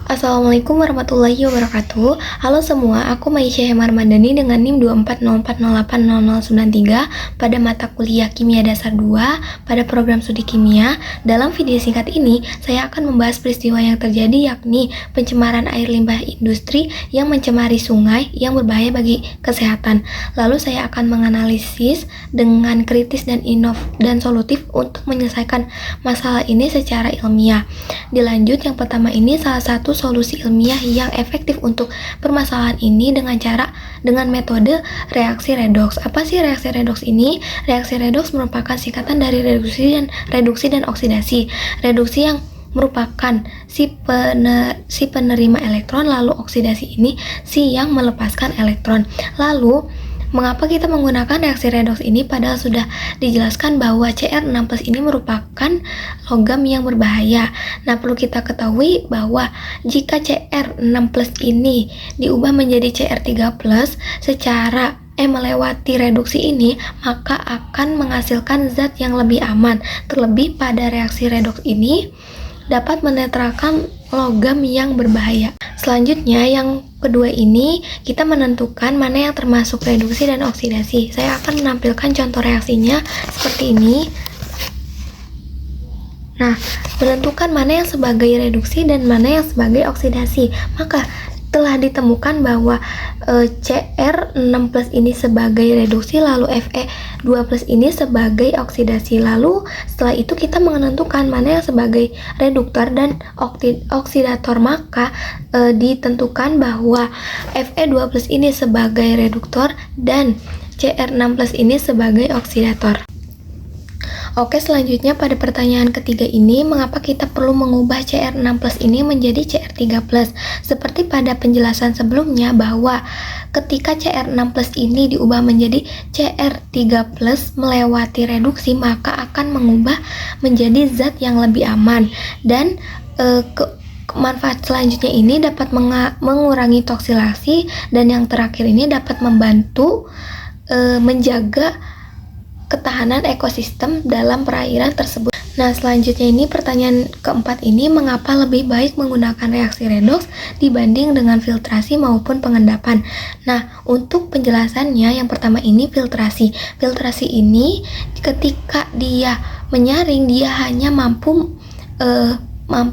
Assalamualaikum warahmatullahi wabarakatuh. Halo semua, aku Maisha Hemar Madani dengan NIM 240408093 pada mata kuliah Kimia Dasar 2 pada program studi kimia. Dalam video singkat ini, saya akan membahas peristiwa yang terjadi yakni pencemaran air limbah industri yang mencemari sungai yang berbahaya bagi kesehatan. Lalu saya akan menganalisis dengan kritis dan solutif untuk menyelesaikan masalah ini secara ilmiah. Dilanjut, yang pertama ini salah satu solusi ilmiah yang efektif untuk permasalahan ini dengan metode reaksi redoks. Apa sih reaksi redoks ini? Reaksi redoks merupakan singkatan dari reduksi dan oksidasi. Reduksi yang merupakan si penerima elektron, lalu oksidasi ini si yang melepaskan elektron. Lalu mengapa kita menggunakan reaksi redoks ini padahal sudah dijelaskan bahwa Cr6+ ini merupakan logam yang berbahaya. Nah, perlu kita ketahui bahwa jika Cr6+ ini diubah menjadi Cr3+ secara melewati reduksi ini, maka akan menghasilkan zat yang lebih aman. Terlebih pada reaksi redoks ini dapat menetralkan logam yang berbahaya. Selanjutnya, yang kedua ini kita menentukan mana yang termasuk reduksi dan oksidasi. Saya akan menampilkan contoh reaksinya seperti ini. Nah, menentukan mana yang sebagai reduksi dan mana yang sebagai oksidasi. Maka telah ditemukan bahwa Cr6+ ini sebagai reduksi, lalu Fe2+ ini sebagai oksidasi. Lalu setelah itu kita menentukan mana yang sebagai reduktor dan oksidator. Maka ditentukan bahwa Fe2+ ini sebagai reduktor dan Cr6+ ini sebagai oksidator. Oke, selanjutnya pada pertanyaan ketiga ini, mengapa kita perlu mengubah Cr6+ ini menjadi Cr3+? Seperti pada penjelasan sebelumnya bahwa ketika Cr6+ ini diubah menjadi Cr3+ melewati reduksi, maka akan mengubah menjadi zat yang lebih aman. Dan manfaat selanjutnya ini dapat mengurangi toksilasi, dan yang terakhir ini dapat membantu menjaga ketahanan ekosistem dalam perairan tersebut. Nah, selanjutnya ini pertanyaan keempat ini, mengapa lebih baik menggunakan reaksi redoks dibanding dengan filtrasi maupun pengendapan? Nah, untuk penjelasannya, yang pertama ini filtrasi. Filtrasi ini ketika dia menyaring, dia hanya mampu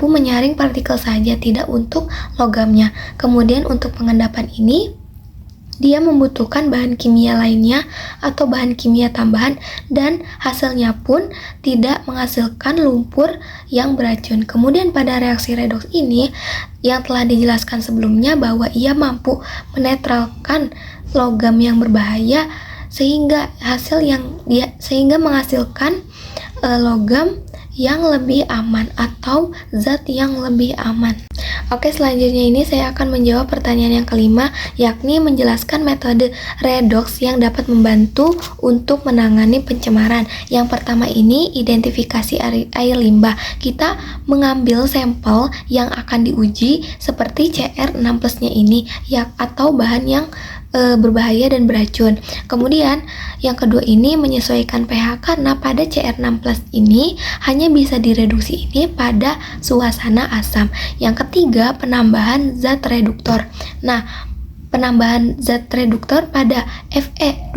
menyaring partikel saja, tidak untuk logamnya. Kemudian untuk pengendapan ini, dia membutuhkan bahan kimia lainnya atau bahan kimia tambahan, dan hasilnya pun tidak menghasilkan lumpur yang beracun. Kemudian pada reaksi redoks ini yang telah dijelaskan sebelumnya bahwa ia mampu menetralkan logam yang berbahaya sehingga menghasilkan logam yang lebih aman atau zat yang lebih aman. Oke, selanjutnya ini saya akan menjawab pertanyaan yang kelima, yakni menjelaskan metode redoks yang dapat membantu untuk menangani pencemaran. Yang pertama ini identifikasi air limbah. Kita mengambil sampel yang akan diuji seperti Cr6+-nya ini atau bahan yang berbahaya dan beracun. Kemudian yang kedua ini menyesuaikan pH, karena pada Cr6+ ini hanya bisa direduksi ini pada suasana asam. Yang ketiga, penambahan zat reduktor. Nah, penambahan zat reduktor pada Fe2+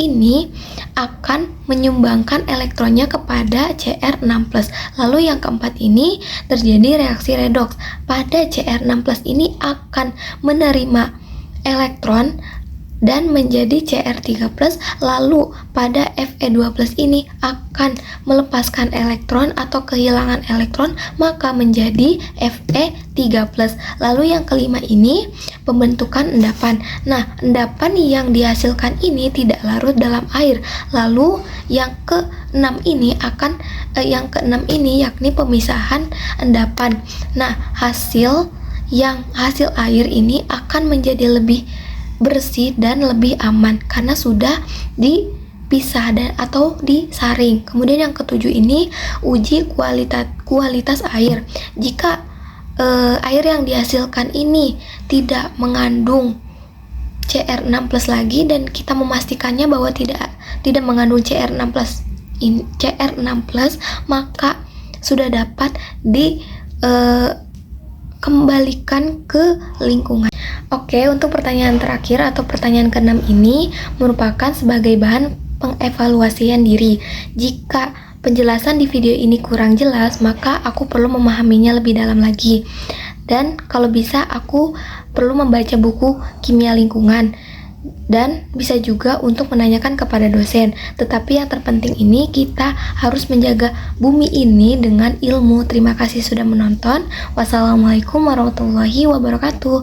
ini akan menyumbangkan elektronnya kepada Cr6+. Lalu yang keempat ini terjadi reaksi redoks. Pada Cr6+ ini akan menerima elektron dan menjadi Cr3+, lalu pada Fe2+ ini akan melepaskan elektron atau kehilangan elektron, maka menjadi Fe3+. Lalu yang kelima ini pembentukan endapan. Nah, endapan yang dihasilkan ini tidak larut dalam air. Lalu yang keenam ini yakni pemisahan endapan. Nah, hasil air ini akan menjadi lebih bersih dan lebih aman karena sudah dipisah atau disaring. Kemudian yang ketujuh ini uji kualitas air. Jika air yang dihasilkan ini tidak mengandung Cr6+ lagi, dan kita memastikannya bahwa tidak mengandung Cr6+, maka sudah dapat kembalikan ke lingkungan. Oke, untuk pertanyaan terakhir atau pertanyaan ke-6 ini merupakan sebagai bahan pengevaluasian diri. Jika penjelasan di video ini kurang jelas, maka aku perlu memahaminya lebih dalam lagi. Dan kalau bisa aku perlu membaca buku kimia lingkungan. Dan bisa juga untuk menanyakan kepada dosen. Tetapi yang terpenting ini kita harus menjaga bumi ini dengan ilmu. Terima kasih sudah menonton. Wassalamualaikum warahmatullahi wabarakatuh.